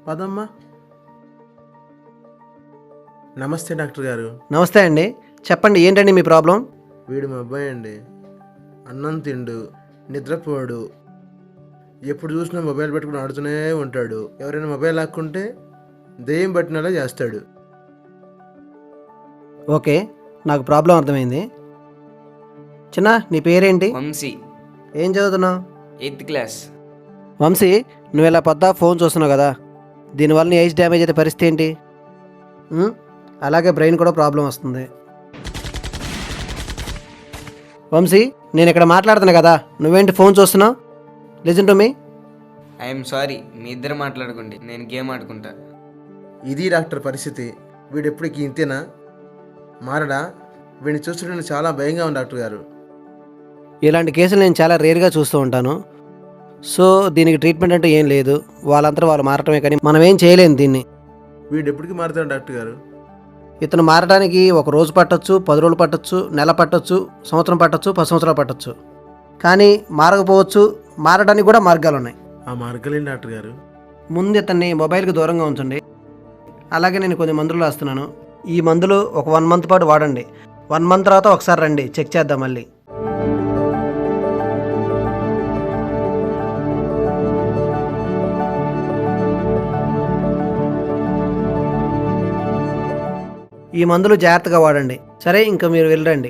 పదమ్మా. నమస్తే డాక్టర్ గారు. నమస్తే అండి. చెప్పండి, ఏంటండి మీ ప్రాబ్లం? వీడు మా అబ్బాయి అండి. అన్నం తిండు, నిద్రపోడు, ఎప్పుడు చూసినా మొబైల్ పెట్టుకుని ఆడుతూనే ఉంటాడు. ఎవరైనా మొబైల్ లాక్కుంటే దెయ్యం పట్టినలా చేస్తాడు. ఓకే, నాకు ప్రాబ్లం అర్థమైంది. చిన్న, నీ పేరేంటి? వంశీ, ఏం చదువుతున్నావు? 8th class. వంశీ, నువ్వు ఇలా పొద్దా ఫోన్ చూస్తున్నావు కదా, దీనివల్ల నీ ఐస్ డ్యామేజ్ అయితే పరిస్థితి ఏంటి? అలాగే బ్రెయిన్ కూడా ప్రాబ్లం వస్తుంది. వంశీ, నేను ఇక్కడ మాట్లాడుతున్నా కదా, నువ్వేంటి ఫోన్ చూస్తున్నావు? Listen to me. I'm sorry, మీ ఇద్దరు మాట్లాడుకోండి, నేను గేమ్ ఆడుకుంటా. ఇది డాక్టర్ పరిస్థితి. వీడు ఎప్పటికీ ఇంతేనా? మారడా? వీడిని చూస్తుంటే చాలా భయంగా ఉంది డాక్టర్ గారు. ఇలాంటి కేసులు నేను చాలా రేర్గా చూస్తూ ఉంటాను. సో దీనికి ట్రీట్మెంట్ అంటే ఏం లేదు, వాళ్ళంతా వాళ్ళు మారటమే, కానీ మనం ఏం చేయలేము దీన్ని. వీడు ఎప్పటికీ మారుతాడు డాక్టర్ గారు. ఇతను మారడానికి ఒక రోజు పట్టొచ్చు, 10 రోజులు పట్టొచ్చు, నెల పట్టొచ్చు, సంవత్సరం పట్టొచ్చు, 10 సంవత్సరాలు పట్టొచ్చు. కానీ మారకపోవచ్చు. మారడానికి కూడా మార్గాలు ఉన్నాయి. ఆ మార్గాలేండి డాక్టర్ గారు? ముందు ఇతన్ని మొబైల్కి దూరంగా ఉంచండి. అలాగే నేను కొన్ని మందులు రాస్తున్నాను. ఈ మందులు ఒక 1 మంత్ పాటు వాడండి. 1 మంత్ తర్వాత ఒకసారి రండి, చెక్ చేద్దాం మళ్ళీ. ఈ మందులు జాగ్రత్తగా వాడండి. సరే, ఇంకా మీరు వెళ్ళండి.